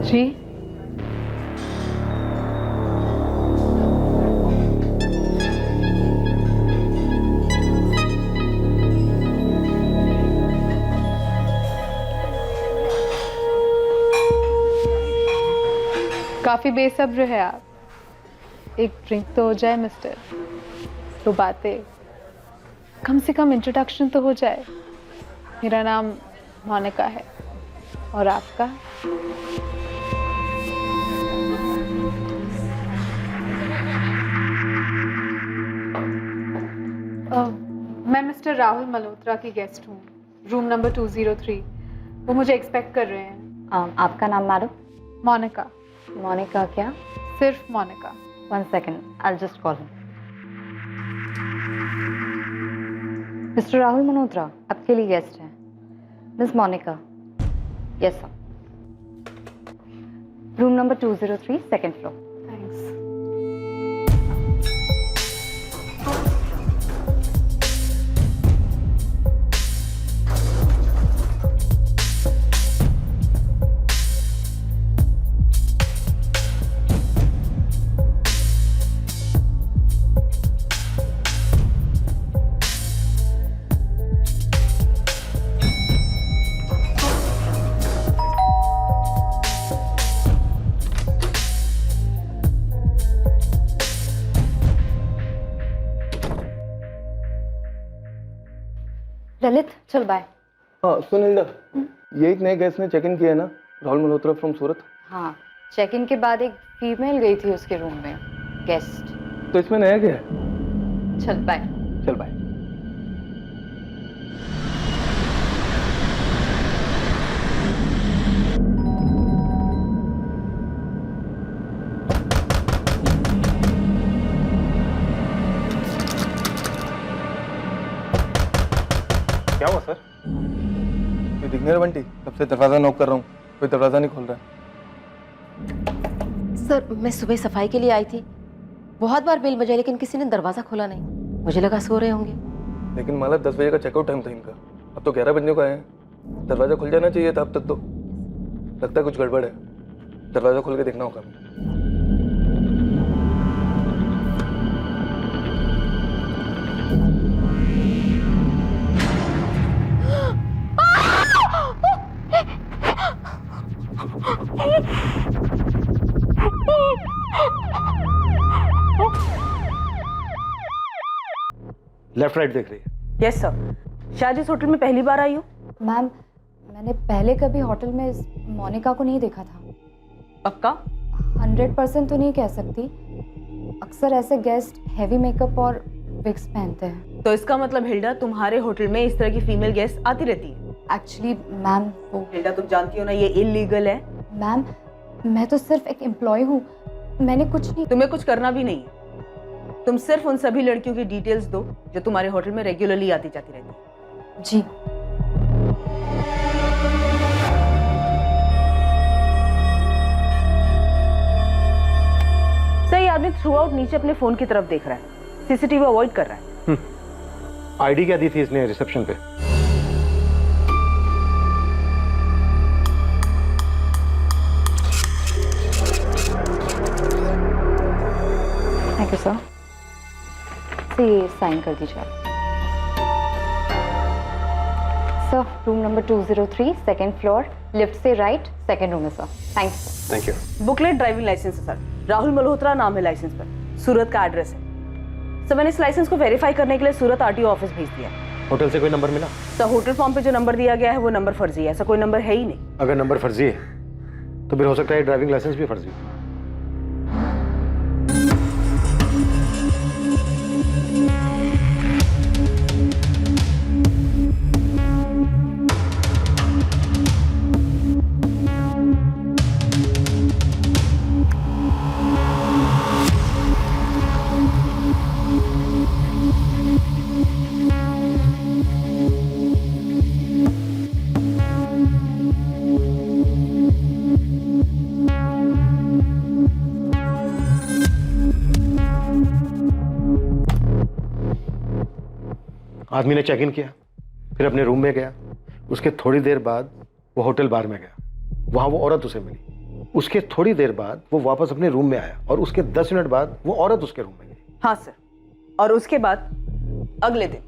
जी काफी बेसब्र है आप। एक ड्रिंक तो हो जाए मिस्टर, तो बातें, कम से कम इंट्रोडक्शन तो हो जाए। मेरा नाम मोनिका है और आपका? मैं मिस्टर राहुल मल्होत्रा की गेस्ट हूँ, रूम नंबर 203। वो मुझे एक्सपेक्ट कर रहे हैं। आपका नाम मैडम? मोनिका। मोनिका क्या? सिर्फ Monika. 1 second, I just call him. Mister Rahul Malhotra आपके लिए गेस्ट हैं, miss Monika. Yes sir, room number 203 second floor. Thanks. Lalit चल बाय। हाँ सुन हिंदा, ये एक नए गेस्ट ने चेक इन किया है ना, राहुल मल्होत्रा फ्रॉम सूरत। हाँ, चेक इन के बाद एक फीमेल गई थी उसके रूम में, गेस्ट। तो इसमें नया क्या है? चल बाय। चल बाय। क्या हुआ सर? ये दिख नहीं रहा बंटी, तब से दरवाजा नॉक कर रहा हूँ, कोई दरवाजा नहीं खोल रहा है। सर मैं सुबह सफाई के लिए आई थी, बहुत बार बेल बजाई लेकिन किसी ने दरवाजा खोला नहीं। मुझे लगा सो रहे होंगे। लेकिन माला 10 बजे का चेकआउट टाइम था इनका, अब तो 11 बजने को आए हैं। दरवाजा खुल जाना चाहिए था अब तक तो। लगता है कुछ गड़बड़ है, दरवाजा खोल के देखना होगा। लेफ्ट राइट देख रही है? यस सर, शायद इस होटल में पहली बार आई हूँ। मैम, मैंने पहले कभी होटल में इस मोनिका को नहीं देखा था। पक्का? 100% तो नहीं कह सकती। अक्सर ऐसे गेस्ट हैवी मेकअप और विग्स पहनते हैं। तो इसका मतलब हिल्डा तुम्हारे होटल में इस तरह की फीमेल गेस्ट आती रहती है? एक्चुअली मैम वो, हिल्डा तुम जानती हो ना ये इलीगल है। मैम मैं तो सिर्फ एक एम्प्लॉय हूँ, मैंने कुछ नहीं। तुम्हें कुछ करना भी नहीं है। तुम सिर्फ उन सभी लड़कियों की डिटेल्स दो जो तुम्हारे होटल में रेगुलरली आती जाती रहती है। जी। सही आदमी थ्रू आउट नीचे अपने फोन की तरफ देख रहा है, सीसीटीवी अवॉइड कर रहा है। आईडी क्या दी थी इसने रिसेप्शन पे? Thank you sir. ये साइन कर दीजिए आप। Sir room number 203 second floor, lift से राइट, सेकेंड रूम है sir. Thank you. Thank you. Booklet driving licence है सर, राहुल मल्होत्रा नाम है लाइसेंस पर, सूरत का एड्रेस है। सर मैंने इस लाइसेंस को वेरीफाई करने के लिए सूरत आरटीओ ऑफिस भेज दिया। होटल से कोई नंबर मिला? सर होटल फॉर्म पे जो नंबर दिया गया है वो नंबर फर्जी है, ऐसा कोई नंबर है ही नहीं। अगर नंबर फर्जी है तो फिर हो सकता है ड्राइविंग लाइसेंस भी फर्जी हो। आदमी ने चेक इन किया, फिर अपने रूम में गया। उसके थोड़ी देर बाद वो होटल बार में गया, वहां वो औरत उसे मिली। उसके थोड़ी देर बाद वो वापस अपने रूम में आया और उसके 10 मिनट बाद वो औरत उसके रूम में गई। हाँ सर, और उसके बाद अगले दिन।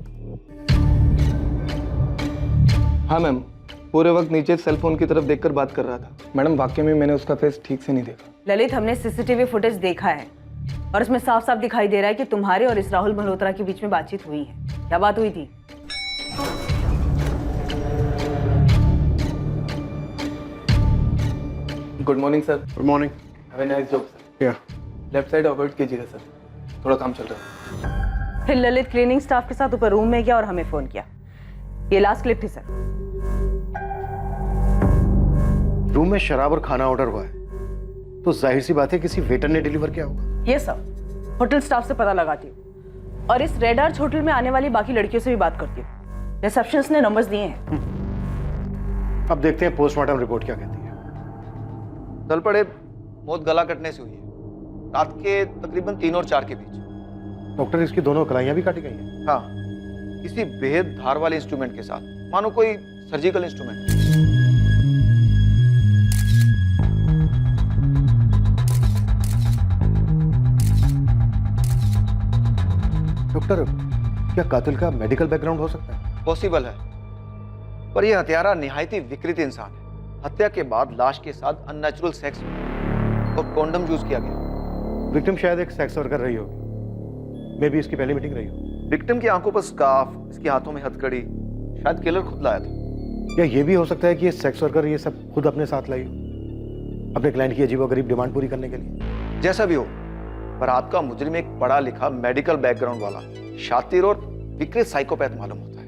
हाँ मैम, पूरे वक्त नीचे सेलफोन की तरफ देखकर बात कर रहा था। मैडम वाकई में मैंने उसका फेस ठीक से नहीं देखा। ललित, हमने सीसीटीवी फुटेज देखा है और उसमें साफ साफ दिखाई दे रहा है कि तुम्हारे और इस राहुल मल्होत्रा के बीच में बातचीत हुई है। क्या बात हुई थी? Good morning sir. Good morning. Have a nice job sir. या लेफ्ट साइड अवॉइड कीजिएगा सर, थोड़ा काम चल रहा है। फिर ललित क्लीनिंग स्टाफ के साथ ऊपर रूम में गया और हमें फोन किया। ये लास्ट क्लिप थी सर। रूम में शराब और खाना ऑर्डर हुआ है तो जाहिर सी बात है किसी वेटर ने डिलीवर किया होगा। ये सब होटल स्टाफ से पता लगाती हूँ और इस रेड आर्च होटल में आने वाली बाकी लड़कियों से भी बात करती हूँ। रिसेप्शनिस्ट ने नंबर्स दिए हैं। अब देखते हैं पोस्टमार्टम रिपोर्ट क्या कहती है। चल पड़े, मौत गला कटने से हुई है, रात के तकरीबन 3 और 4 के बीच। डॉक्टर, इसकी दोनों कलाइयां भी काटी गई हैं। हाँ, किसी बेहद धार वाले इंस्ट्रूमेंट के साथ, मानो कोई सर्जिकल इंस्ट्रूमेंट। डॉक्टर, क्या कातिल का मेडिकल बैकग्राउंड हो सकता है? पॉसिबल है, पर यह हत्यारा निहायती विकृत इंसान है। हत्या के बाद लाश के साथ अननेचुरल सेक्स और कॉन्डम यूज किया गया। विक्टिम शायद एक सेक्स वर्कर रही होगी, मे बी इसकी पहली मीटिंग रही हो। विक्टिम की आंखों पर स्कार्फ, इसके हाथों में हथकड़ी, शायद किलर खुद लाया था। या ये भी हो सकता है कि ये सेक्स वर्कर ये सब खुद अपने साथ लाई हो, अपने क्लाइंट की अजीबोगरीब डिमांड पूरी करने के लिए। जैसा भी हो, पर आपका मुजरिम एक पढ़ा लिखा मेडिकल बैकग्राउंड वाला शातिर और विकृत साइकोपैथ मालूम होता है।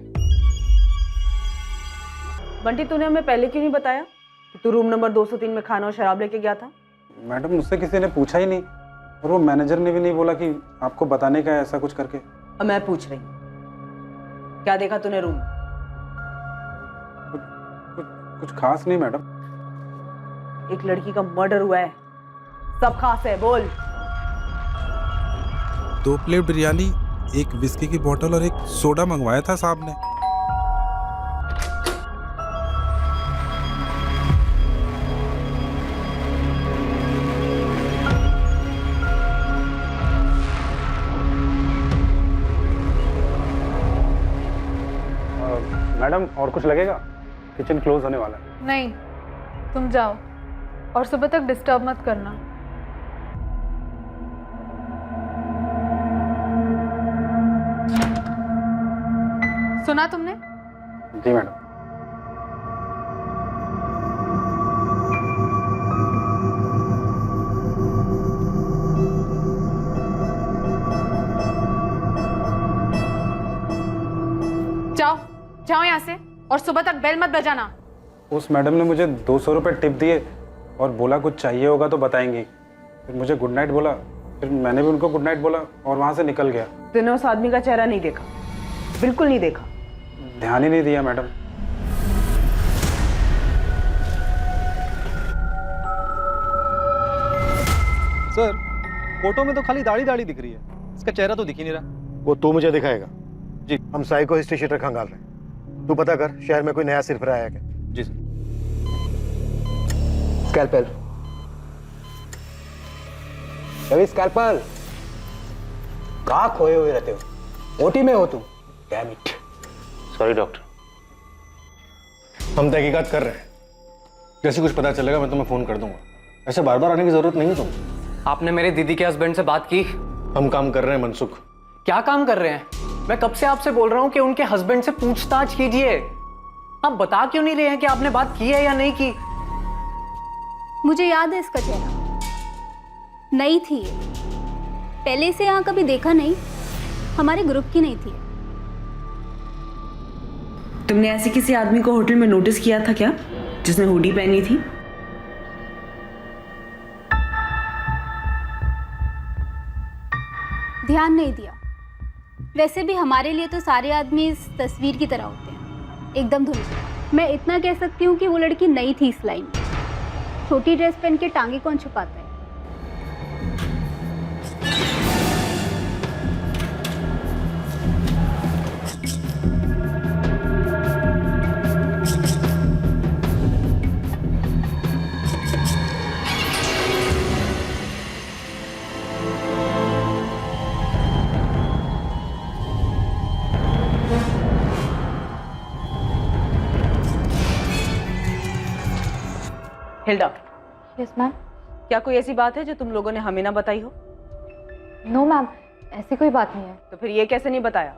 बंटी, तूने हमें पहले क्यों नहीं बताया कि तू रूम नंबर 203 में खाना और शराब लेके गया था? मैडम, मुझसे किसी ने पूछा ही नहीं और वो मैनेजर ने भी नहीं बोला कि आपको बताने का है ऐसा कुछ करके। अब मैं पूछ रही हूँ, क्या देखा तूने रूम में? कुछ खास नहीं मैडम। एक लड़की का मर्डर हुआ है, सब खास है, बोल। 2 प्लेट बिरयानी, 1 विस्की की बोतल और 1 सोडा मंगवाया था साहब ने। मैडम, और कुछ लगेगा? किचन क्लोज होने वाला है। नहीं, तुम जाओ और सुबह तक डिस्टर्ब मत करना। सुना तुमने? जी मैडम। जाओ जाओ यहाँ से, और सुबह तक बेल मत बजाना। उस मैडम ने मुझे 200 रुपये टिप दिए और बोला कुछ चाहिए होगा तो बताएंगी। फिर मुझे गुड नाइट बोला, फिर मैंने भी उनको गुड नाइट बोला और वहाँ से निकल गया। तूने उस आदमी का चेहरा नहीं देखा? बिल्कुल नहीं देखा? ध्यान ही नहीं दिया मैडम। सर, फोटो में तो खाली दाढ़ी दाढ़ी दिख रही है, इसका चेहरा तो दिख ही नहीं रहा। वो तू मुझे दिखाएगा। जी। हम साइको हिस्ट्री शीटर खंगाल रहे हैं, तू पता कर शहर में कोई नया सिरफिरा आया क्या। जी सर। Scalpel, Ravi scalpel. कहाँ खोए हुए रहते हो? ओटी में हो तुम? Damn it. सॉरी डॉक्टर, हम तहकीकात कर रहे हैं, जैसे कुछ पता चलेगा मैं तुम्हें फोन कर दूंगा। ऐसे बार बार आने की जरूरत नहीं है तुम। आपने मेरे दीदी के हस्बैंड से बात की? हम काम कर रहे हैं मनसुख। क्या काम कर रहे हैं? मैं कब से आपसे बोल रहा हूं कि उनके हस्बैंड से पूछताछ कीजिए। आप बता क्यों नहीं रहे हैं कि आपने बात की है या नहीं की? मुझे याद है इसका चेहरा, नई थी ये, पहले से यहाँ कभी देखा नहीं, हमारे ग्रुप की नहीं थी। तुमने ऐसे किसी आदमी को होटल में नोटिस किया था क्या, जिसने हुडी पहनी थी? ध्यान नहीं दिया। वैसे भी हमारे लिए तो सारे आदमी इस तस्वीर की तरह होते हैं, एकदम धुंधले। मैं इतना कह सकती हूँ कि वो लड़की नई थी इस लाइन में। छोटी ड्रेस पहन के टांगे कौन छुपाता है? Hilda, yes ma'am. क्या कोई ऐसी बात है जो तुम लोगों ने हमें ना बताई हो? नो मैम, ऐसी कोई बात नहीं है। तो फिर ये कैसे नहीं बताया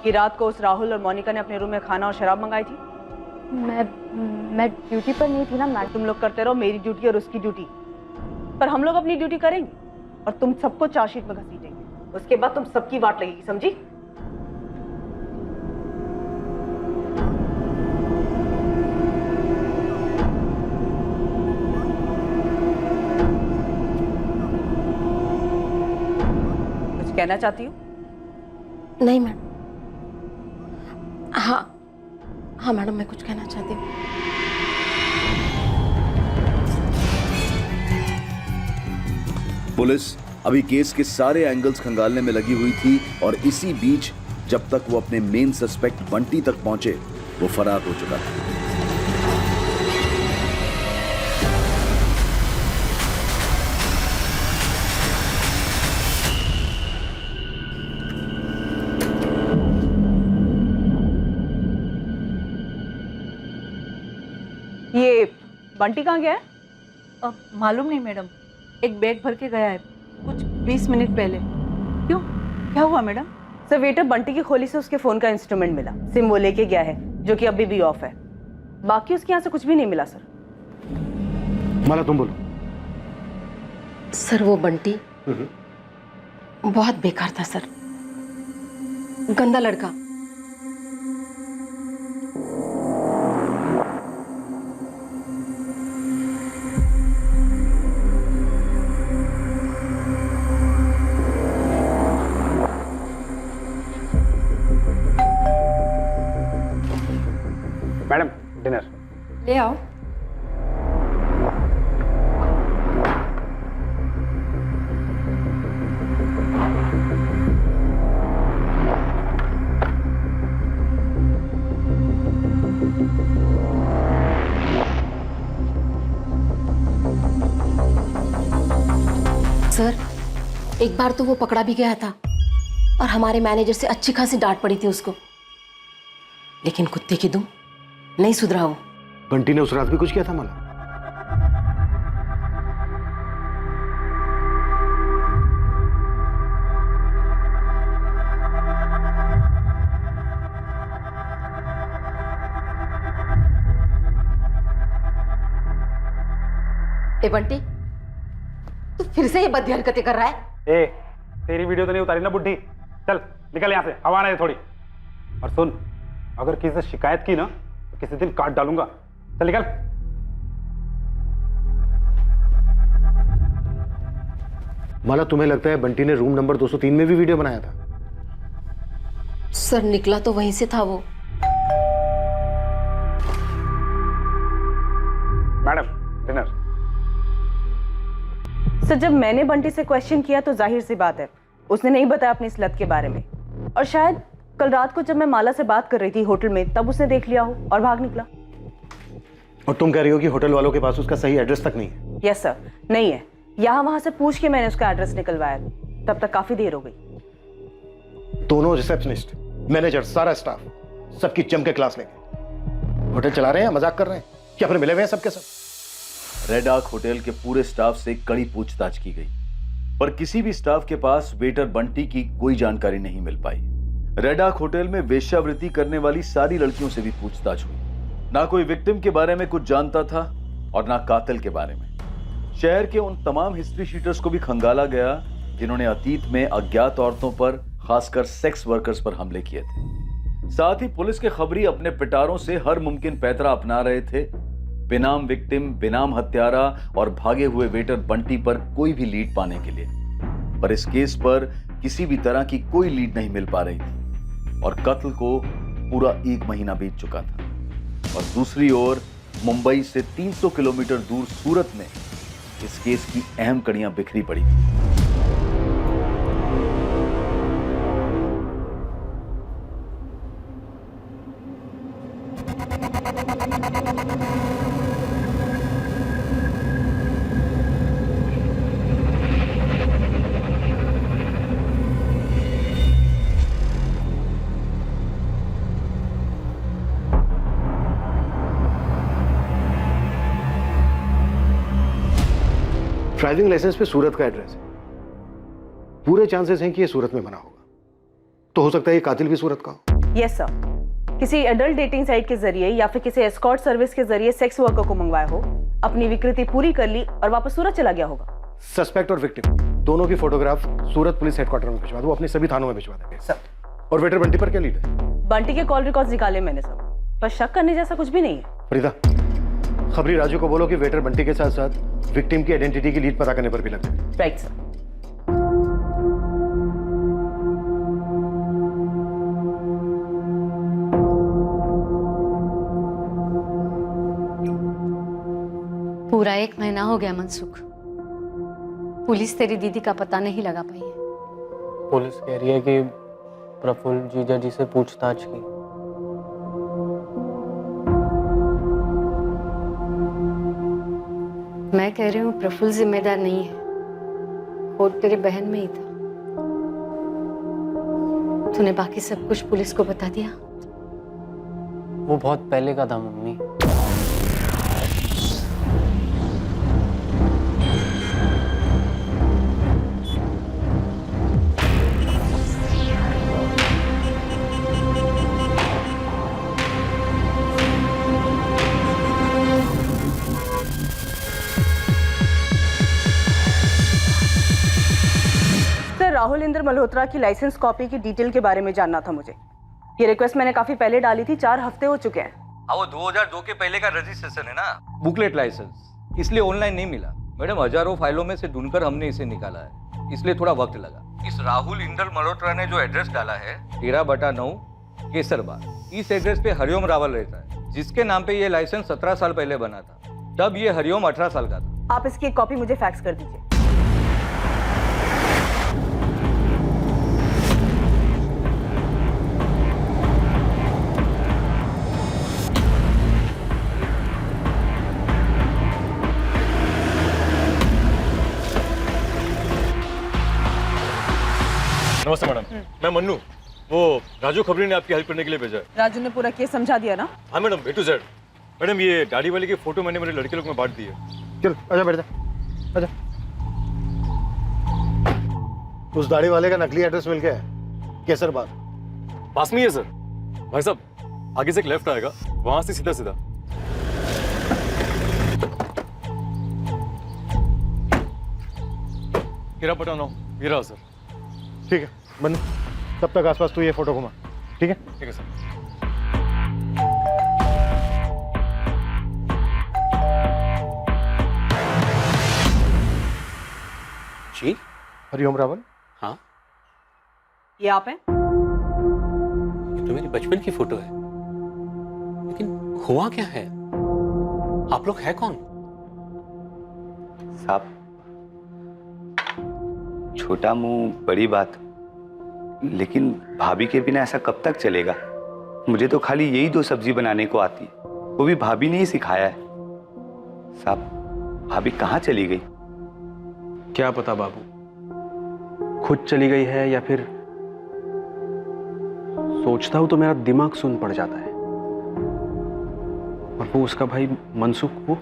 कि रात को उस राहुल और मोनिका ने अपने रूम में खाना और शराब मंगाई थी? मैं ड्यूटी पर नहीं थी ना मैम। तुम लोग करते रहो मेरी ड्यूटी और उसकी ड्यूटी, पर हम लोग अपनी ड्यूटी करेंगे और तुम सबको चार्जशीट में घसीटेंगे। उसके बाद तुम सबकी वाट लगेगी, समझी? कुछ कहना चाहती हो? नहीं मैडम। हाँ हाँ मैडम, मैं कुछ कहना चाहती हूँ। पुलिस अभी केस के सारे एंगल्स खंगालने में लगी हुई थी और इसी बीच जब तक वो अपने मेन सस्पेक्ट बंटी तक पहुंचे वो फरार हो चुका था। ये बंटी कहाँ गया है? मालूम नहीं मैडम, एक बैग भर के गया है कुछ 20 मिनट पहले। क्यों, क्या हुआ मैडम? सर, वेटर बंटी की खोली से उसके फोन का इंस्ट्रूमेंट मिला। सिम वो लेके गया है जो कि अभी भी ऑफ है। बाकी उसके यहाँ से कुछ भी नहीं मिला सर। माला तुम बोलो। सर वो बंटी बहुत बेकार था सर, गंदा लड़का। मैडम डिनर ले आओ। सर एक बार तो वो पकड़ा भी गया था और हमारे मैनेजर से अच्छी खासी डांट पड़ी थी उसको, लेकिन कुत्ते की दुम नहीं सुधरा वो। बंटी ने उस रात भी कुछ किया था माला? ए बंटी, तू फिर से ये बदी हरकतें कर रहा है? ए, तेरी वीडियो तो नहीं उतारी ना बुड्ढी? चल निकल यहाँ से, हवा आने दे थोड़ी। और सुन, अगर किसी से शिकायत की ना तो किसी दिन काट डालूंगा। चल निकल। माला तुम्हें लगता है बंटी ने रूम नंबर 203 में भी वीडियो बनाया था? सर निकला तो वहीं से था वो। Madam dinner. सर, जब मैंने बंटी से क्वेश्चन किया तो जाहिर सी बात है उसने नहीं बताया अपनी इस लत के बारे में, और शायद कल रात को जब मैं माला से बात कर रही थी होटल में तब उसने देख लिया हो और भाग निकला। और तुम कह रही हो कि होटल वालों के पास उसका सही एड्रेस तक नहीं है? यस सर, नहीं है। यहाँ वहां से पूछ के मैंने उसका एड्रेस निकलवाया, तब तक काफी देर हो गई। दोनों रिसेप्शनिस्ट, मैनेजर, सारा स्टाफ सबकी जम के क्लास लेंगे। होटल चला रहे हैं, मजाक कर रहे हैं, क्या फिर मिले हुए हैं सबके सब? रेड आर्क होटल के पूरे स्टाफ से कड़ी पूछताछ की गई, पर किसी भी स्टाफ के पास वेटर बंटी की कोई जानकारी नहीं मिल पाई। रेड आर्क होटल में वेश्यावृत्ति करने वाली सारी लड़कियों से भी पूछताछ हुई। ना कोई विक्टिम के बारे में कुछ जानता था और ना कातिल के बारे में। शहर के उन तमाम हिस्ट्री शीटर्स को भी खंगाला गया जिन्होंने अतीत में अज्ञात औरतों पर, खासकर सेक्स वर्कर्स पर हमले किए थे। साथ ही पुलिस के खबरी अपने पिटारों से हर मुमकिन पैतरा अपना रहे थे, बेनाम विक्टिम, बेनाम हत्यारा और भागे हुए वेटर बंटी पर कोई भी लीड पाने के लिए। पर इस केस पर किसी भी तरह की कोई लीड नहीं मिल पा रही थी और कत्ल को पूरा 1 महीना बीत चुका था। और दूसरी ओर मुंबई से 300 किलोमीटर दूर सूरत में इस केस की अहम कड़ियां बिखरी पड़ी थी। ड्राइविंग लाइसेंस पे सूरत का एड्रेस है। पूरे चांसेस हैं कि ये सूरत में बना होगा। तो हो सकता है ये कातिल भी सूरत का हो। यस सर, किसी एडल्ट डेटिंग साइट के जरिए या फिर किसी एस्कॉर्ट सर्विस के जरिए सेक्स वर्कर को मंगवाया हो, अपनी विकृति पूरी कर ली और वापस सूरत चला गया होगा। सस्पेक्ट और विक्टिम दोनों की फोटोग्राफ सूरत पुलिस हेडक्वार्टर में भिजवा दो, अपने सभी थानों में भिजवा देंगे सर। और वेटर बंटी पर क्या लीड है? बंटी के कॉल रिकॉर्ड्स निकाले मैंने सर, पर शक करने जैसा कुछ भी नहीं है। फरीदा, खबरी राजू को बोलो कि वेटर बंटी के साथ साथ विक्टिम की आइडेंटिटी की लीड पता करने पर भी लग जाए। Right sir. पूरा 1 महीना हो गया मनसुख, पुलिस तेरी दीदी का पता नहीं लगा पाई है। पुलिस कह रही है कि प्रफुल्ल जीजा जी से पूछताछ की। मैं कह रही हूँ प्रफुल्ल जिम्मेदार नहीं है, खोट तेरी बहन में ही था। तूने बाकी सब कुछ पुलिस को बता दिया? वो बहुत पहले का था मम्मी। राहुल इंद्र मल्होत्रा की लाइसेंस कॉपी की डिटेल के बारे में जानना था मुझे। ये रिक्वेस्ट मैंने काफी पहले डाली थी, 4 हफ्ते हो चुके हैं। हाँ, वो 2002 के पहले का रजिस्ट्रेशन है ना, बुकलेट लाइसेंस, इसलिए ऑनलाइन नहीं मिला मैडम। हजारों फाइलों में से ढूंढकर हमने इसे निकाला है, इसलिए थोड़ा वक्त लगा। इस राहुल इंद्र मल्होत्रा ने जो एड्रेस डाला है 13/9 केसरबाग, इस एड्रेस पे हरिओम रावल रहता है, जिसके नाम पे ये लाइसेंस 17 साल पहले बना था। तब ये हरिओम 18 साल का था। आप इसकी एक कॉपी मुझे फैक्स कर दीजिए। नमस्ते मैडम, मैं मन्नू। वो राजू खबरी ने आपकी हेल्प करने के लिए भेजा है। राजू ने पूरा केस समझा दिया ना? हाँ madam, A to Z। Madam, ये दाढ़ी वाले की फोटो मैंने मेरे लड़के लोग में बांट दी है। चल आजा, बैठ जा, आजा। उस दाढ़ी वाले का नकली एड्रेस मिल गया है, केसरबाग पास में ही है सर। भाई साहब, आगे से एक लेफ्ट आएगा, वहां से सीधा सीधा। हीरा पटाना ये रहा सर। ठीक है मन्नू, तब तक आसपास तू ये फोटो घुमा। ठीक है? ठीक है सर। जी, हरिओम रावल। हाँ, ये आप हैं? ये तो मेरी बचपन की फोटो है, लेकिन हुआ क्या है? आप लोग हैं कौन? साहब, छोटा मुंह बड़ी बात, लेकिन भाभी के बिना ऐसा कब तक चलेगा? मुझे तो खाली यही 2 सब्जी बनाने को आती है, वो भी भाभी ने ही सिखाया है। साहब, भाभी कहाँ चली गई? क्या पता बाबू, खुद चली गई है या फिर सोचता हूं तो मेरा दिमाग सुन पड़ जाता है। और वो उसका भाई मनसुख, वो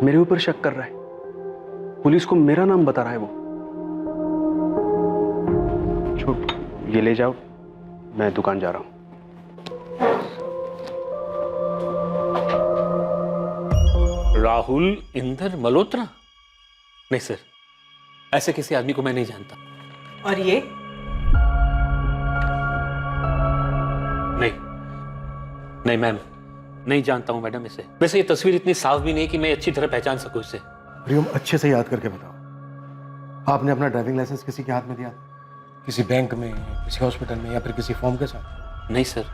मेरे ऊपर शक कर रहा है, पुलिस को मेरा नाम बता रहा है। वो छोड़, ये ले जाओ, मैं दुकान जा रहा हूं। राहुल इंद्र मल्होत्रा? नहीं सर, ऐसे किसी आदमी को मैं नहीं जानता। और ये? नहीं मैम, नहीं जानता हूं मैडम इसे। वैसे ये तस्वीर इतनी साफ भी नहीं कि मैं अच्छी तरह पहचान सकूं इसे। हरिओम, अच्छे से याद करके बताओ, आपने अपना ड्राइविंग लाइसेंस किसी के हाथ में दिया? किसी बैंक में, किसी हॉस्पिटल में, या फिर किसी फॉर्म के साथ? नहीं सर।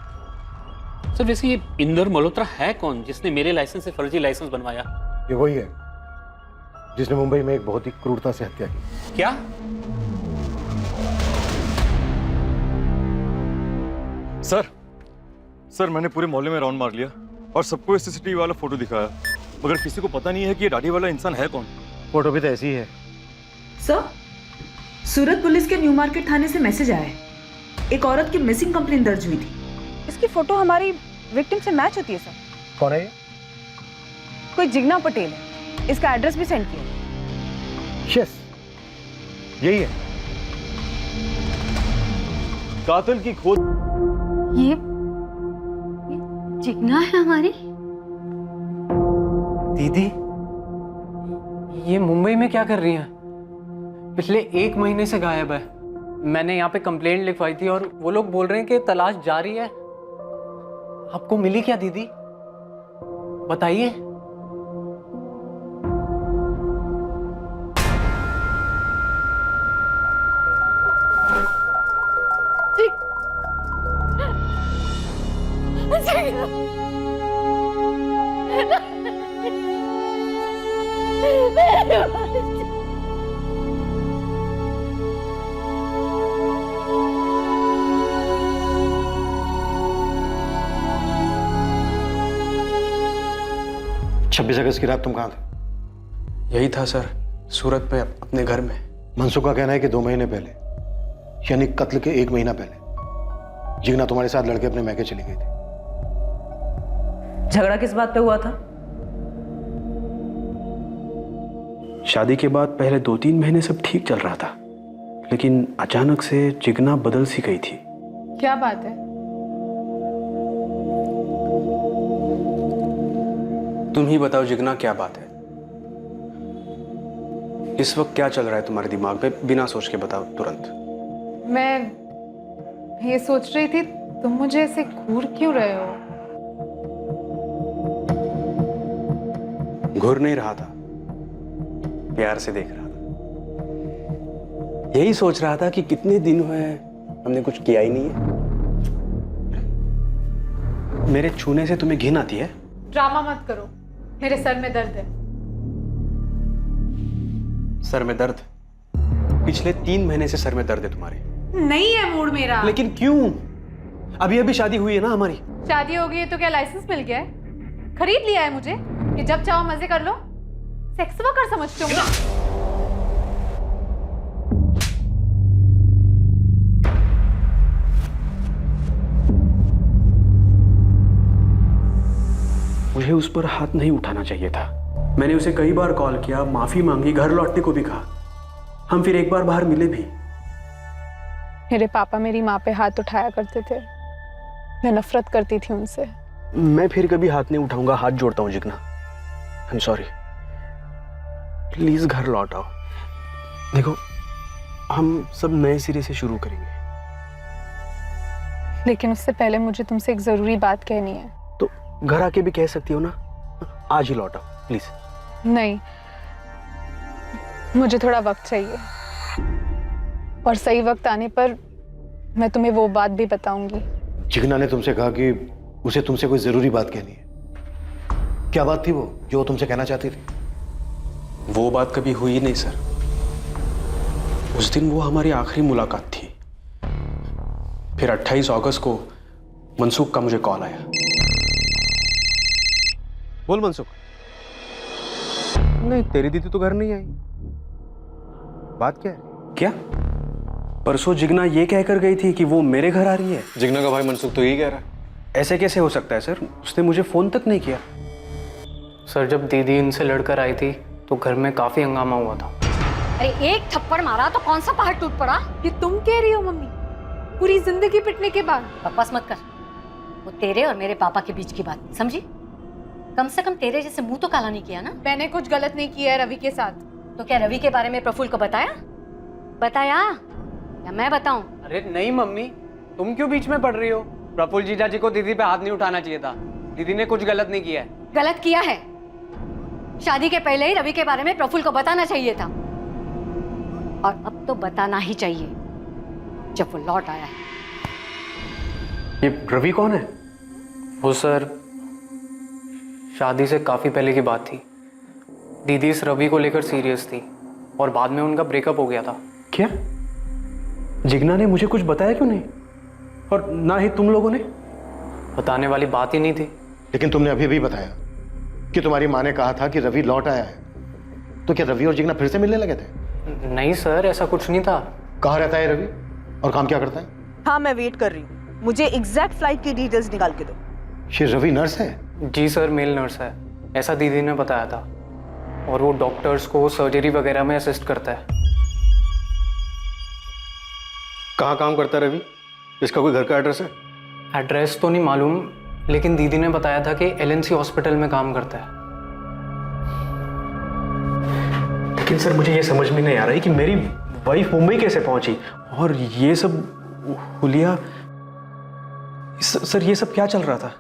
सर वैसे ये इंदर मल्होत्रा है कौन जिसने मेरे लाइसेंस से फर्जी लाइसेंस बनवाया? ये वही है जिसने मुंबई में एक बहुत ही क्रूरता से हत्या की। क्या? सर मैंने पूरे मोहल्ले में राउंड मार लिया और सबको सीसीटीवी वाला फोटो दिखाया, मगर किसी को पता नहीं है कि ये दाढ़ी वाला इंसान है कौन। फोटो भी तो ऐसी ही है। सर, सूरत पुलिस के न्यू मार्केट थाने से मैसेज आया है, एक औरत की मिसिंग कंप्लेंट दर्ज हुई थी। इसकी फोटो हमारी विक्टिम से मैच होती है सर। कौन है ये? कोई जिग्ना पटेल है, इसका एड्रेस भी सेंड किया। यस, यही है। कातिल की खोज। ये जिग्ना है हमारी। दीदी, ये मुंबई में क्या कर रही हैं? पिछले 1 महीने से गायब है। मैंने यहाँ पे कंप्लेंट लिखवाई थी और वो लोग बोल रहे हैं कि तलाश जारी है। आपको मिली क्या दीदी? बताइए। छब्बीस अगस्त की रात तुम कहाँ थे? यही था सर, सूरत में अपने घर में। मनसुख का कहना है कि 2 महीने पहले, यानी कत्ल के 1 महीना पहले, जिग्ना तुम्हारे साथ लड़के अपने मैके चली गई थी। झगड़ा किस बात पे हुआ था? शादी के बाद पहले 2-3 महीने सब ठीक चल रहा था, लेकिन अचानक से जिग्ना बदल सी गई थी। क्या बात है? तुम ही बताओ जिग्ना, क्या बात है? इस वक्त क्या चल रहा है तुम्हारे दिमाग में? बिना सोच के बताओ तुरंत। मैं ये सोच रही थी, तुम मुझे ऐसे घूर क्यों रहे हो? घूर नहीं रहा था, प्यार से देख रहा था। यही सोच रहा था कि कितने दिन हुए हैं हमने कुछ किया ही नहीं है। मेरे छूने से तुम्हें घिन आती है? ड्रामा मत करो, मेरे सर में दर्द है। सर में दर्द? पिछले 3 महीने से सर में दर्द है तुम्हारे। नहीं है मूड मेरा। लेकिन क्यों? अभी अभी शादी हुई है ना हमारी। शादी हो गई है तो क्या लाइसेंस मिल गया है? खरीद लिया है मुझे कि जब चाहो मजे कर लो? सेक्स वर्कर समझते हो मुझे? मुझे उस पर हाथ नहीं उठाना चाहिए था। मैंने उसे कई बार कॉल किया, माफी मांगी, घर लौटने को भी कहा। हम फिर एक बार बाहर मिले भी। मेरे पापा मेरी माँ पे हाथ उठाया करते थे, मैं नफरत करती थी उनसे। मैं फिर कभी हाथ नहीं उठाऊंगा, हाथ जोड़ता हूँ Jigna. I am sorry, please घर लौट आओ। देखो, हम सब नए सिरे से शुरू करेंगे। लेकिन उससे पहले मुझे तुमसे एक जरूरी बात कहनी है। तो घर आके भी कह सकती हो ना। आज ही लौट आओ प्लीज। नहीं, मुझे थोड़ा वक्त चाहिए, और सही वक्त आने पर मैं तुम्हें वो बात भी बताऊंगी। जिग्ना ने तुमसे कहा कि उसे तुमसे कोई जरूरी बात कहनी है। क्या बात थी वो जो वो तुमसे कहना चाहती थी? वो बात कभी हुई नहीं सर। उस दिन वो हमारी आखिरी मुलाकात थी। फिर 28 अगस्त को मनसुख का मुझे कॉल आया। बोल मनसुख। नहीं, तेरी दीदी तो घर नहीं आई। बात क्या है? क्या? परसों जिग्ना ये कहकर गई थी कि वो मेरे घर आ रही है। जिग्ना का भाई मनसुख तो यही कह रहा है। ऐसे कैसे हो सकता है सर? उसने मुझे फोन तक नहीं किया। सर, जब दीदी इनसे लड़कर आई थी तो घर में काफी हंगामा हुआ था। अरे एक थप्पड़ मारा तो कौन सा पहाड़ टूट पड़ा? ये तुम कह रही हो मम्मी? पूरी जिंदगी पिटने के बाद? बकवास मत कर। वो तेरे और मेरे पापा के बीच की बात, समझी? कम से कम तेरे जैसे मुंह तो काला नहीं किया ना। मैंने कुछ गलत नहीं किया है रवि के साथ। तो क्या रवि के बारे में प्रफुल्ल को बताया या मैं बताऊं? अरे नहीं मम्मी, तुम क्यों बीच में पड़ रही हो? प्रफुल्ल जीजा जी को दीदी पे हाथ नहीं उठाना चाहिए था। दीदी ने कुछ गलत नहीं किया है। गलत किया है। शादी के पहले ही रवि के बारे में प्रफुल्ल को बताना चाहिए था, और अब तो बताना ही चाहिए जब वो लौट आया है। ये रवि कौन है? वो सर, शादी से काफी पहले की बात थी। दीदी इस रवि को लेकर सीरियस थी और बाद में उनका ब्रेकअप हो गया था। क्या? जिग्ना ने मुझे कुछ बताया क्यों नहीं? और ना ही तुम लोगों ने? बताने वाली बात ही नहीं थी। लेकिन तुमने अभी भी बताया कि तुम्हारी माँ ने कहा था कि रवि लौट आया है। तो क्या रवि और जिग्ना फिर से मिलने लगे थे? नहीं सर, ऐसा कुछ नहीं था। कहाँ रहता है रवि और काम क्या करता है? हाँ, मैं वेट कर रही हूँ। मुझे एग्जैक्ट फ्लाइट की डिटेल्स निकाल के दो। ये रवि नर्स है? जी सर, मेल नर्स है, ऐसा दीदी ने बताया था। और वो डॉक्टर्स को सर्जरी वगैरह में असिस्ट करता है। कहाँ काम करता है रवि? इसका कोई घर का एड्रेस है? एड्रेस तो नहीं मालूम, लेकिन दीदी ने बताया था कि एलएनसी हॉस्पिटल में काम करता है। लेकिन सर मुझे ये समझ में नहीं आ रहा है कि मेरी वाइफ मुंबई कैसे पहुंची, और ये सब हुलिया, सर ये सब क्या चल रहा था?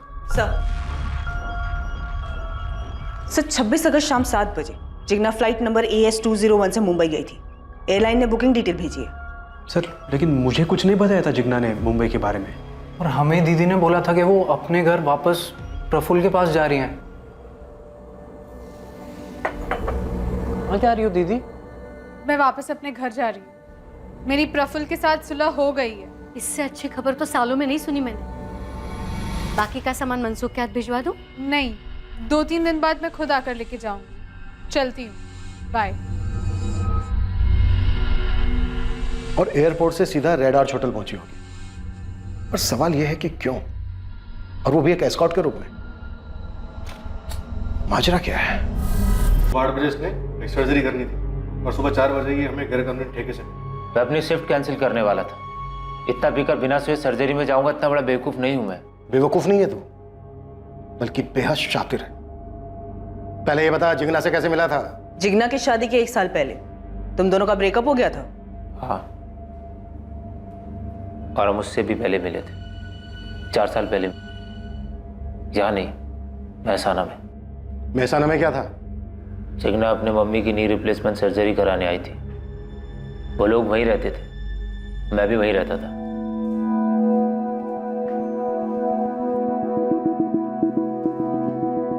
सर 26 अगस्त शाम 7 बजे जिग्ना फ्लाइट नंबर AS201 से मुंबई गई थी। एयरलाइन ने बुकिंग डिटेल भेजी है। सर लेकिन मुझे कुछ नहीं बताया था जिग्ना ने मुंबई के बारे में। और हमें दीदी ने बोला था कि वो अपने घर वापस प्रफुल्ल के पास जा रही हैं। कहाँ जा रही हो दीदी? मैं वापस अपने घर जा रही हूँ। मेरी प्रफुल्ल के साथ सुलह हो गई है। इससे अच्छी खबर तो सालों में नहीं सुनी मैंने। बाकी का सामान मनसूख के हाथ भिजवा दूं? नहीं, 2-3 दिन बाद मैं खुद आकर लेके जाऊंगी। चलती हूँ, बाय। और एयरपोर्ट से सीधा रेड आर्च होटल पहुंची होगी। पर सवाल यह है कि क्यों, और वो भी एक एस्कॉर्ट के रूप में। माजरा क्या है? 8 बजे इसने एक सर्जरी करनी थी और सुबह 4 बजे ही हमें गैर कानूनी ठेके से। मैं अपनी शिफ्ट कैंसिल करने वाला था। इतना पीकर बिना सोए सर्जरी में जाऊंगा, इतना बड़ा बेवकूफ नहीं हूं मैं। बेवकूफ नहीं है तू, बल्कि बेहद शातिर है। पहले ये बता, जिग्ना से कैसे मिला था? जिग्ना की शादी के 1 साल पहले तुम दोनों का ब्रेकअप हो गया था। हाँ, और हम उससे भी पहले मिले थे, 4 साल पहले। यहाँ नहीं, महसाना में। महसाना में क्या था? जिग्ना अपने मम्मी की नी रिप्लेसमेंट सर्जरी कराने आई थी। वो लोग वहीं रहते थे, मैं भी वहीं रहता था।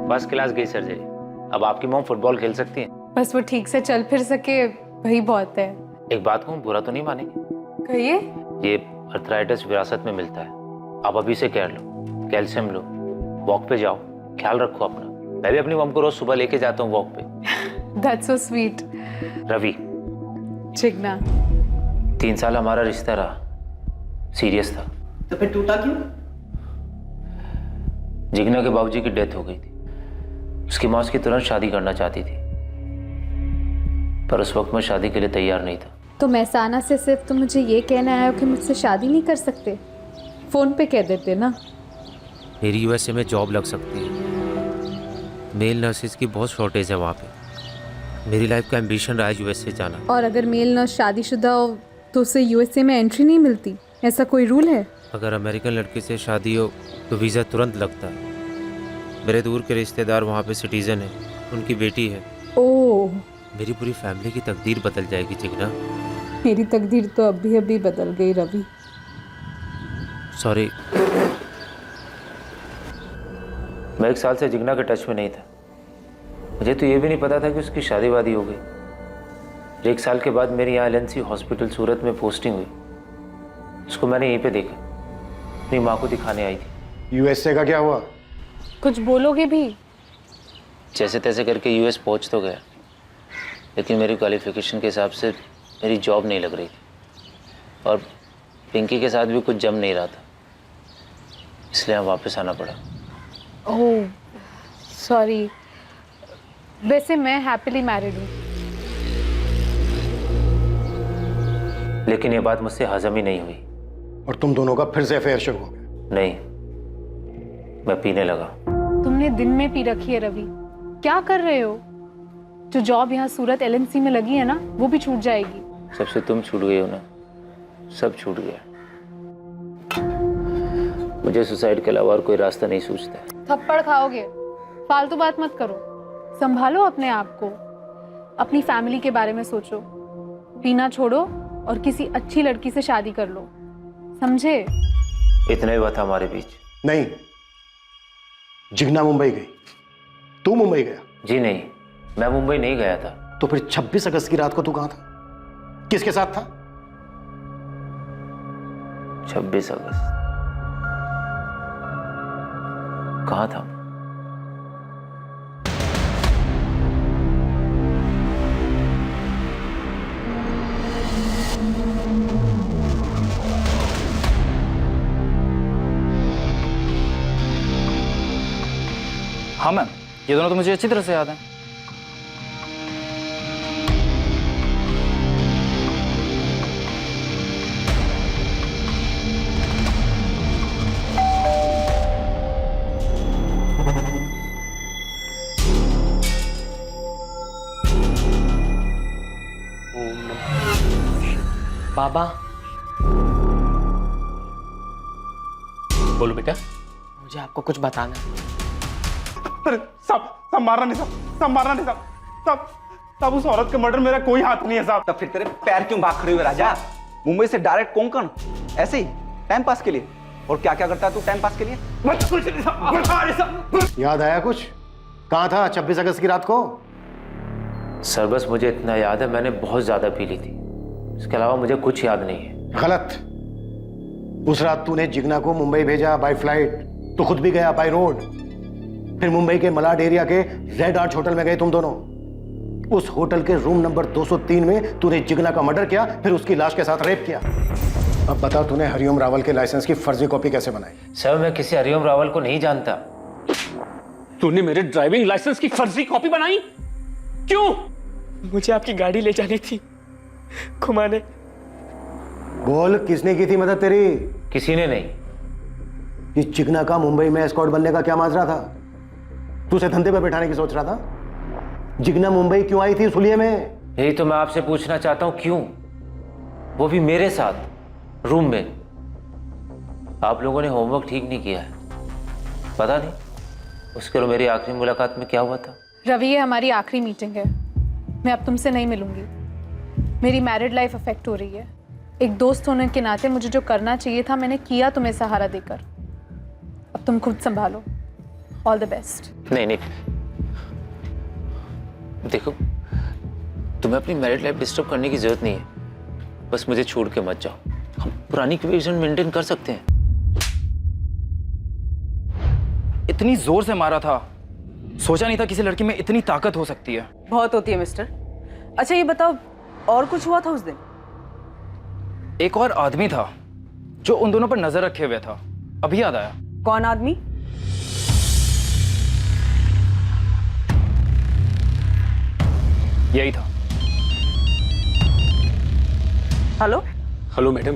फर्स्ट क्लास गई सर्जरी। अब आपकी मॉम फुटबॉल खेल सकती है। बस वो ठीक से चल फिर सके, वही बहुत है। एक बात कहूँ, बुरा तो नहीं मानेंगे? कहिए। ये अर्थराइटिस विरासत में मिलता है। आप अभी से केयर लो, कैल्शियम लो, वॉक पे जाओ, ख्याल रखो अपना। मैं भी अपनी मॉम को रोज सुबह लेके जाता हूँ वॉक पे। That's so sweet. Ravi, Jigna, 3 साल हमारा रिश्ता रहा, सीरियस था। तो फिर टूटा क्यों? जिग्ना के बाबूजी की डेथ हो गई थी। उसकी माँ उसकी तुरंत शादी करना चाहती थी, पर उस वक्त मैं शादी के लिए तैयार नहीं था। तो महसाना से सिर्फ तुम मुझे ये कहने आए हो कि मुझसे शादी नहीं कर सकते? फोन पे कह देते ना। मेरी यूएसए में जॉब लग सकती है। मेल नर्सेज की बहुत शॉर्टेज है वहाँ पे। मेरी लाइफ का एम्बिशन रहा है यूएसए जाना। और अगर मेल नर्स शादीशुदा हो तो उसे यूएसए में एंट्री नहीं मिलती, ऐसा कोई रूल है? अगर अमेरिकन लड़के से शादी हो तो वीज़ा तुरंत लगता है। मेरे दूर के रिश्तेदार वहाँ पे सिटीजन है, उनकी बेटी है। ओह, मेरी पूरी फैमिली की तकदीर बदल जाएगी जिग्ना। मेरी तकदीर तो अभी अभी बदल गई रवि। सॉरी। मैं 1 साल से जिग्ना के टच में नहीं था। मुझे तो ये भी नहीं पता था कि उसकी शादी वादी हो गई। 1 साल के बाद मेरी यहाँ एलएनसी हॉस्पिटल सूरत में पोस्टिंग हुई। उसको मैंने यहीं पे देखा, अपनी माँ को दिखाने आई थी। यूएसए का क्या हुआ? कुछ बोलोगे भी? जैसे तैसे करके यूएस पहुँच तो गया, लेकिन मेरी क्वालिफिकेशन के हिसाब से मेरी जॉब नहीं लग रही थी, और पिंकी के साथ भी कुछ जम नहीं रहा था, इसलिए यहाँ वापस आना पड़ा। Oh sorry. वैसे मैं हैप्पीली मैरिड हूँ। लेकिन ये बात मुझसे हजम ही नहीं हुई। और तुम दोनों का फिर से अफेयर शुरू हो गया? नहीं, मैं पीने लगा। तुमने दिन में पी रखी है रवि, क्या कर रहे हो? जो जॉब यहाँ सूरत एलएनसी में लगी है ना, वो भी छूट जाएगी। सबसे तुम छूट गए हो ना, सब छूट गया। मुझे सुसाइड के अलावा और कोई रास्ता नहीं सूझता। थप्पड़ खाओगे? फालतू बात मत करो, संभालो अपने आप को, अपनी फैमिली के बारे में सोचो। पीना छोड़ो और किसी अच्छी लड़की से शादी कर लो, समझे? इतना ही बात हमारे बीच। नहीं, जिग्ना मुंबई गई, तू मुंबई गया? जी नहीं, मैं मुंबई नहीं गया था। तो फिर 26 अगस्त की रात को तू कहां था? किसके साथ था? 26 अगस्त कहाँ था? हाँ मैम, ये दोनों तो मुझे अच्छी तरह से याद हैं। बाबा। बोलो बेटा। मुझे आपको कुछ बताना है। अरे सब मारना नहीं सब मारना नहीं सब उस औरत के मर्डर मेरा कोई हाथ नहीं है साहब। तब फिर तेरे पैर क्यों भाग खड़े हुए राजा? मुंबई से डायरेक्ट कोंकण, ऐसे ही टाइम पास के लिए। और क्या क्या करता है तू टाइम पास के लिए? कुछ नहीं साहब। याद आया कुछ? कहाँ था 26 अगस्त की रात को? सर बस मुझे इतना याद है, मैंने बहुत ज्यादा पी ली थी। इसके अलावा मुझे कुछ याद नहीं है। गलत। उस रात तूने जिग्ना को मुंबई भेजा बाय फ्लाइट, तो खुद भी गया बाय रोड। फिर मुंबई के मलाड एरिया के रेड आर्च होटल में गए तुम दोनों। उस होटल के रूम नंबर 203 में तूने जिग्ना का मर्डर किया, फिर उसकी लाश के साथ रेप किया। अब बता, तूने हरिओम रावल के लाइसेंस की फर्जी कॉपी कैसे बनाई? सर मैं किसी हरिओम रावल को नहीं जानता। तूने मेरे ड्राइविंग लाइसेंस की फर्जी कॉपी बनाई? क्यों? मुझे आपकी गाड़ी ले जानी थी घुमाने। बोल, किसने की थी मदद तेरी? किसी ने नहीं। ये चिकना का मुंबई में एस्कॉर्ट बनने का क्या माजरा था? तू उसे धंधे पे बैठाने की सोच रहा था? जिग्ना मुंबई क्यों आई थी उस हुलिये में? यही तो मैं आपसे पूछना चाहता हूं, क्यों? वो भी मेरे साथ रूम में। आप लोगों ने होमवर्क ठीक नहीं किया है। पता नहीं उसके और मेरी आखिरी मुलाकात में क्या हुआ था। रवि, ये हमारी आखिरी मीटिंग है। मैं अब तुमसे नहीं मिलूंगी। मेरी मैरिड लाइफ अफेक्ट हो रही है। एक दोस्त होने के नाते मुझे जो करना चाहिए था मैंने किया तुम्हें सहारा देकर। अब तुम खुद संभालो। All the best. नहीं नहीं, देखो तुम्हें अपनी मैरिड लाइफ डिस्टर्ब करने की जरूरत नहीं है। बस मुझे छोड़ के मत जाओ। हम पुरानी इक्वेशन मेंटेन कर सकते हैं। इतनी जोर से मारा था, सोचा नहीं था किसी लड़की में इतनी ताकत हो सकती है। बहुत होती है मिस्टर। अच्छा ये बताओ, और कुछ हुआ था उस दिन? एक और आदमी था जो उन दोनों पर नजर रखे हुए था। अभी याद आया। कौन आदमी? यही था। हेलो हेलो मैडम,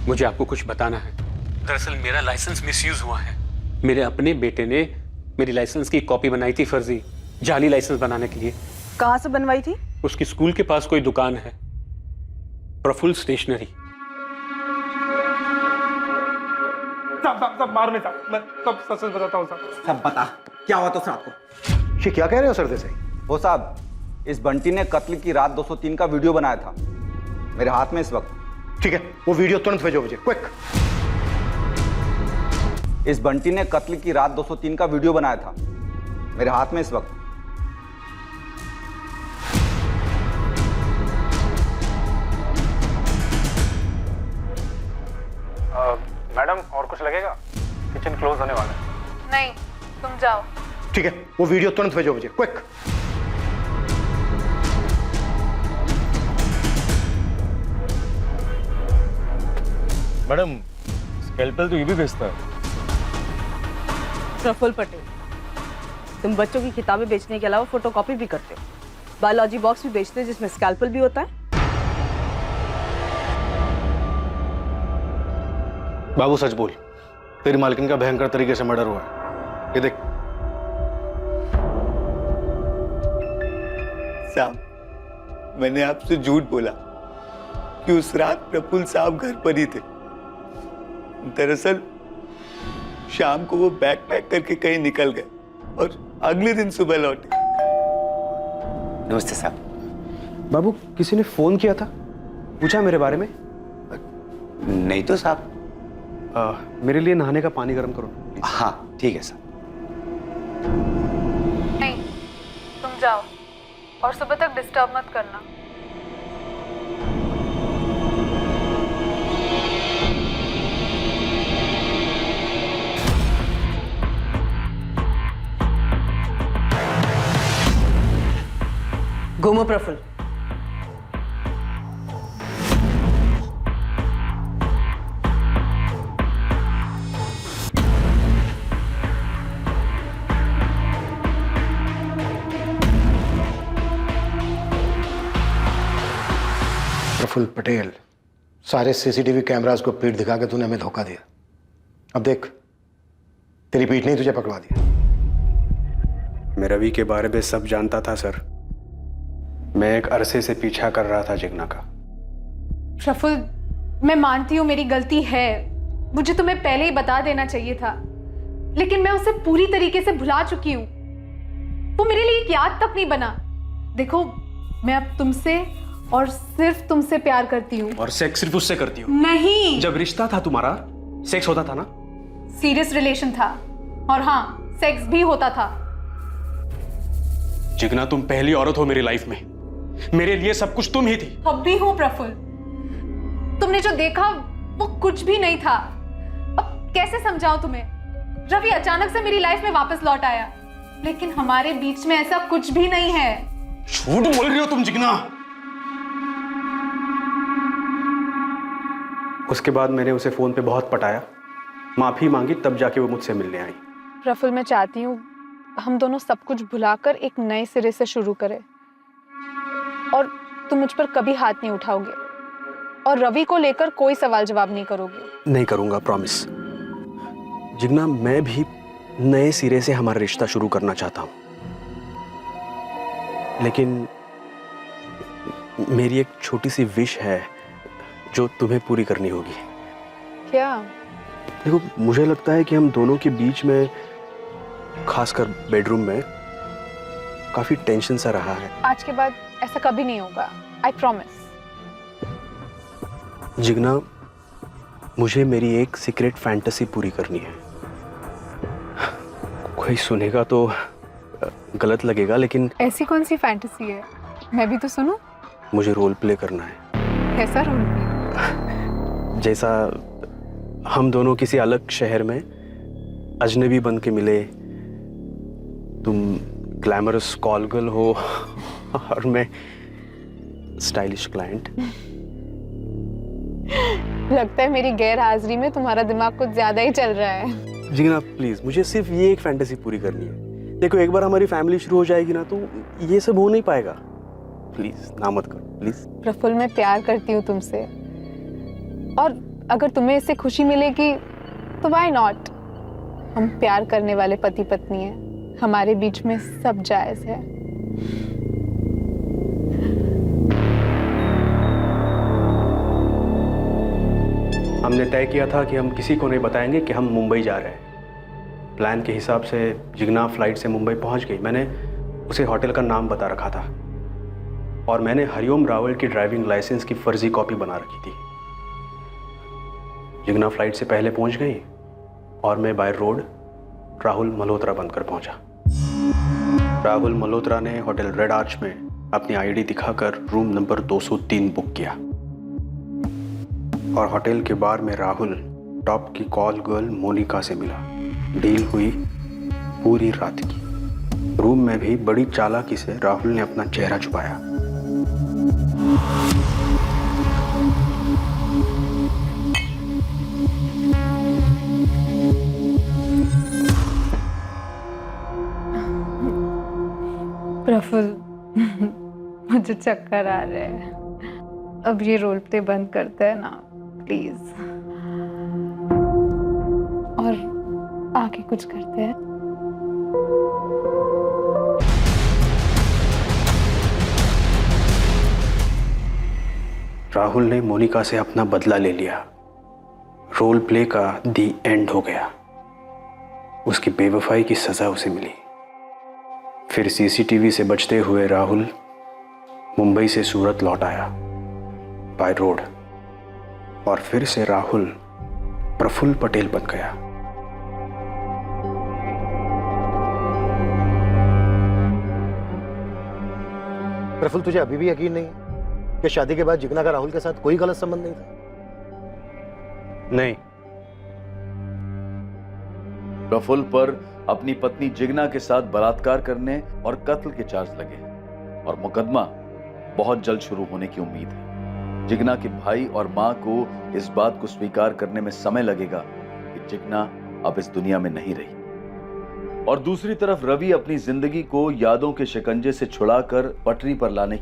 मुझे आपको कुछ बताना है। दरअसल मेरा लाइसेंस मिसयूज हुआ है। मेरे अपने बेटे ने मेरी लाइसेंस की कॉपी बनाई थी फर्जी, जाली लाइसेंस बनाने के लिए। कहाँ से बनवाई थी? उसकी स्कूल के पास कोई दुकान है, प्रफुल्ल स्टेशनरी। सब मारो नहीं साहब, मैं सब सच बताता हूँ साहब। सब बता, क्या हुआ तो उस रात को? ये क्या कह रहे हो सर? से वो साहब, इस बंटी ने कत्ल की रात 203 का वीडियो बनाया था, मेरे हाथ में इस वक्त। ठीक है, वो वीडियो तुरंत भेजो मुझे, क्विक। इस बंटी ने कत्ल की रात 203 का वीडियो बनाया था, मेरे हाथ में इस वक्त। मैडम और कुछ लगेगा? किचन क्लोज होने वाला है। नहीं, तुम जाओ। ठीक है, वो वीडियो तुरंत भेजो मुझे, क्विक। मैडम स्कैल्पेल तो ये भी बेचता है। प्रफुल्ल पटेल, तुम बच्चों की किताबें बेचने के अलावा फोटोकॉपी भी करते हो, बायोलॉजी बॉक्स भी बेचते हो जिसमें स्कैल्पेल भी होता है। बाबू सच बोल, तेरी मालकिन का भयंकर तरीके से मर्डर हुआ है। ये देख। साहब, मैंने आपसे झूठ बोला कि उस रात प्रफुल्ल साहब घर पर ही थे। दरअसल शाम को वो बैग पैक करके कहीं निकल गए और अगले दिन सुबह लौटे। नमस्ते साहब। बाबू, किसी ने फोन किया था, पूछा मेरे बारे में? नहीं तो साहब। मेरे लिए नहाने का पानी गर्म करो। हाँ ठीक है साहब। नहीं, तुम जाओ और सुबह तक डिस्टर्ब मत करना। घूमो प्रफुल्ल। प्रफुल्ल पटेल, सारे सीसीटीवी कैमरास को पीठ दिखा के तूने हमें धोखा दिया। अब देख, तेरी पीठ नहीं तुझे पकड़वा दिया। मैं रवि के बारे में सब जानता था सर। मैं एक अरसे से पीछा कर रहा था जिग्ना का। प्रफुल्ल, मैं मानती हूँ मेरी गलती है, मुझे तुम्हें पहले ही बता देना चाहिए था, लेकिन मैं उसे पूरी तरीके से भुला चुकी हूँ। वो मेरे लिए एक याद तक नहीं बना। देखो, मैं अब तुमसे और सिर्फ तुमसे प्यार करती हूँ। और सेक्स सिर्फ उससे करती हो? नहीं। जब रिश्ता था तुम्हारा, सेक्स होता था ना? सीरियस रिलेशन था, और हाँ, सेक्स भी होता था। जिग्ना, तुम पहली औरत हो मेरी लाइफ में। मेरे लिए सब कुछ तुम ही थी। अब भी हूँ प्रफुल्ल। तुमने जो देखा वो कुछ भी नहीं था। अब कैसे समझाऊं तुम्हें? रवि अचानक से मेरी लाइफ में वापस लौट आया, लेकिन हमारे बीच में ऐसा कुछ भी नहीं है। झूठ बोल रही हो तुम जिग्ना। उसके बाद मैंने उसे फोन पे बहुत पटाया, माफी मांगी, तब जाके वो मुझसे मिलने आई। प्रफुल्ल, मैं चाहती हूँ हम दोनों सब कुछ भुलाकर एक नए सिरे से शुरू करें, और तुम मुझ पर कभी हाथ नहीं उठाओगे, और रवि को लेकर कोई सवाल जवाब नहीं करोगे। नहीं करूंगा, प्रॉमिस। जिग्ना, मैं भी नए सिरे से हमारा रिश्ता शुरू करना चाहता हूं, लेकिन मेरी एक छोटी सी विश है जो तुम्हें पूरी करनी होगी। क्या? देखो, मुझे लगता है कि हम दोनों के बीच में, खासकर बेडरूम में, काफी टेंशन सा रहा है। आज के बाद ऐसा कभी नहीं होगा, आई प्रॉमिस। जिग्ना, मुझे मेरी एक सीक्रेट फैंटेसी पूरी करनी है। कोई सुनेगा तो गलत लगेगा, लेकिन ऐसी कौन सी फैंटेसी है? मैं भी तो सुनूं। मुझे रोल प्ले करना है। कैसा रोल प्ले? जैसा हम दोनों किसी अलग शहर में अजनबी बन के मिले, तुम ग्लैमरस कॉल गर्ल हो और मैं स्टाइलिश क्लाइंट। लगता है मेरी गैर हाजिरी में तुम्हारा दिमाग कुछ ज्यादा ही चल रहा है। जिग्ना, प्लीज, मुझे सिर्फ ये एक फैंटेसी पूरी करनी है। देखो, एक बार हमारी फैमिली शुरू हो जाएगी ना, तो ये सब हो नहीं पाएगा। प्लीज ना मत करो, प्लीज। प्रफुल्ल, मैं प्यार करती हूँ तुमसे, और अगर तुम्हें इससे खुशी मिलेगी तो व्हाई नॉट। हम प्यार करने वाले पति पत्नी हैं, हमारे बीच में सब जायज है। हमने तय किया था कि हम किसी को नहीं बताएंगे कि हम मुंबई जा रहे हैं। प्लान के हिसाब से जिग्ना फ्लाइट से मुंबई पहुंच गई। मैंने उसे होटल का नाम बता रखा था, और मैंने हरिओम रावल की ड्राइविंग लाइसेंस की फर्जी कॉपी बना रखी थी। जिग्ना फ्लाइट से पहले पहुंच गई, और मैं बाय रोड राहुल मल्होत्रा बनकर पहुंचा। राहुल मल्होत्रा ने होटल रेड आर्च में अपनी आईडी दिखाकर रूम नंबर 203 बुक किया, और होटल के बार में राहुल टॉप की कॉल गर्ल मोनिका से मिला। डील हुई पूरी रात की। रूम में भी बड़ी चालाकी से राहुल ने अपना चेहरा छुपाया। प्रफुल्ल, मुझे चक्कर आ रहे हैं। अब ये रोल प्ले बंद करते हैं ना, प्लीज, और आगे कुछ करते हैं। राहुल ने मोनिका से अपना बदला ले लिया। रोल प्ले का दी एंड हो गया। उसकी बेवफाई की सजा उसे मिली। फिर सीसीटीवी से बचते हुए राहुल मुंबई से सूरत लौट आया बाय रोड, और फिर से राहुल प्रफुल्ल पटेल बन गया। प्रफुल्ल, तुझे अभी भी यकीन नहीं है कि शादी के बाद जिग्ना का राहुल के साथ कोई गलत संबंध नहीं था? नहीं। प्रफुल्ल पर अपनी पत्नी जिग्ना के साथ बलात्कार करने और कत्ल के चार्ज लगे हैं, और मुकदमा बहुत जल्द शुरू होने की उम्मीद है। जिग्ना के भाई और मां को इस बात को स्वीकार करने में समय लगेगा कि जिग्ना अब इस दुनिया में नहीं रही, और दूसरी तरफ रवि अपनी जिंदगी को यादों के शिकंजे से छुड़ाकर पटरी पर लाने की